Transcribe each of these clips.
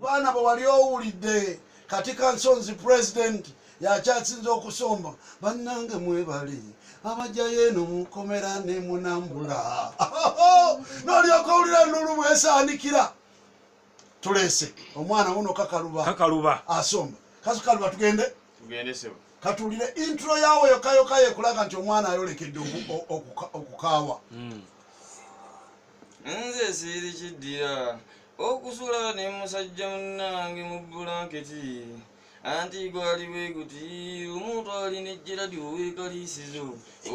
baana bwe wali owulidde katika nsonzi president yakyasinza okusomba bannange mwebale abajjayo eno mukomera ne munambula n'olyoka owulira Lulu bwesaanikira tulese omwana wuno kakaluba asomba kasi kaluba tugende sebo katulire intro yawe yokayoka yekulaga nti omwana ayolekedde okukaawa nze siri kiddira okusula ne musajja munnange mu bulanketi anti gwali bwe guti omuntu alina ejjeradi ow'ekaliisizo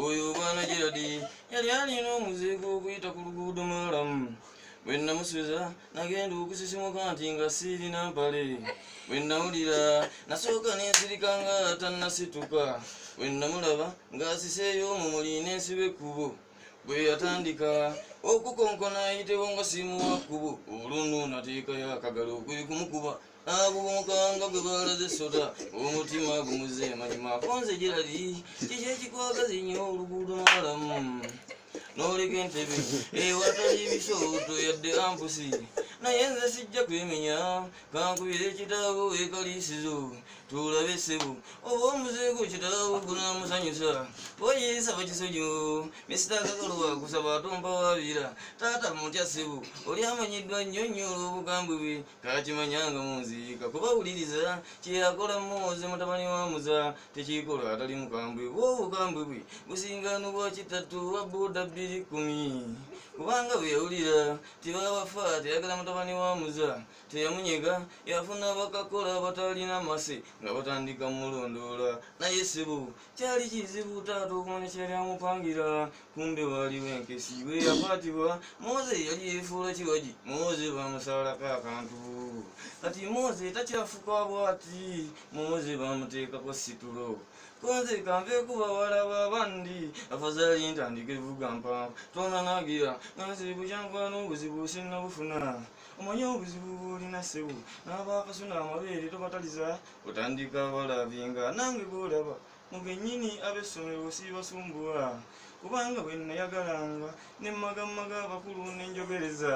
oyo obwana jeradi yali alina omuzeeko okuyita ku luguudo malamu bwe namusuza nagenda okusisimuka nti nga siirina mpale bwe nawulira nasooka nensirika nga tannasituka bwe namulaba ng'asiseeyo omumuli n'ensiba ekkubo bwe yatandika okukonkona ayitewo nga simuwa kkubo olunno nateekayo akagalo kwe kumukuba agubumukanga gwe baalaze sota omutima gumuze manyima afonze jeradi kiki ekikwagaza ennyo oluguudo malamu n'oleka entebe ewatali bisooto yadde ampusi naye nze sijja kwemenya kankubira ekitaawo ekaliisizo tulabe ssebo oba omuzeeko kitaawo gunamusanyusa oyisa bakisonyo misita kakalowa kusaba atompa waabira taata mutya ssebo oli amanyiddwa nnyo nnyo olw'obukambwe bwe kakimanyanga munziika kubawuliriza kyeyakola Mooze mutabani wa Muza tekikola atali mukambwe obukambwe bwe busingano bwa kitatu wa boda 210 kubanga bwe yawulira tibabafa teyagala mutabani wa Muza teyamunyega yafuna bakakola batalina mase nga batandika mulondoola naye ssebo kyali kizibu taata okumanya kyali amupangira kumbe waaliwo enkesi bwe yakwatibwa Mooze yali yeefuula kiwagi Mooze bamusaalako akantu kati Mooze takyafuka bwati Mooze bamuteekako situlo konze kanveeku bawala bandi afazali ntandike vuga mpa tonanagira nanze bukyankwano obuzibu sinnabufuna omanye obuzibu bulina ssebo n'abaakasuna amabeere tobataliza otandika balavinga nange golaba mugennyini ab'essomero sibasumbuwa kubanga bwe nayagalanga ne mmagamaga abakulu n'enjogereza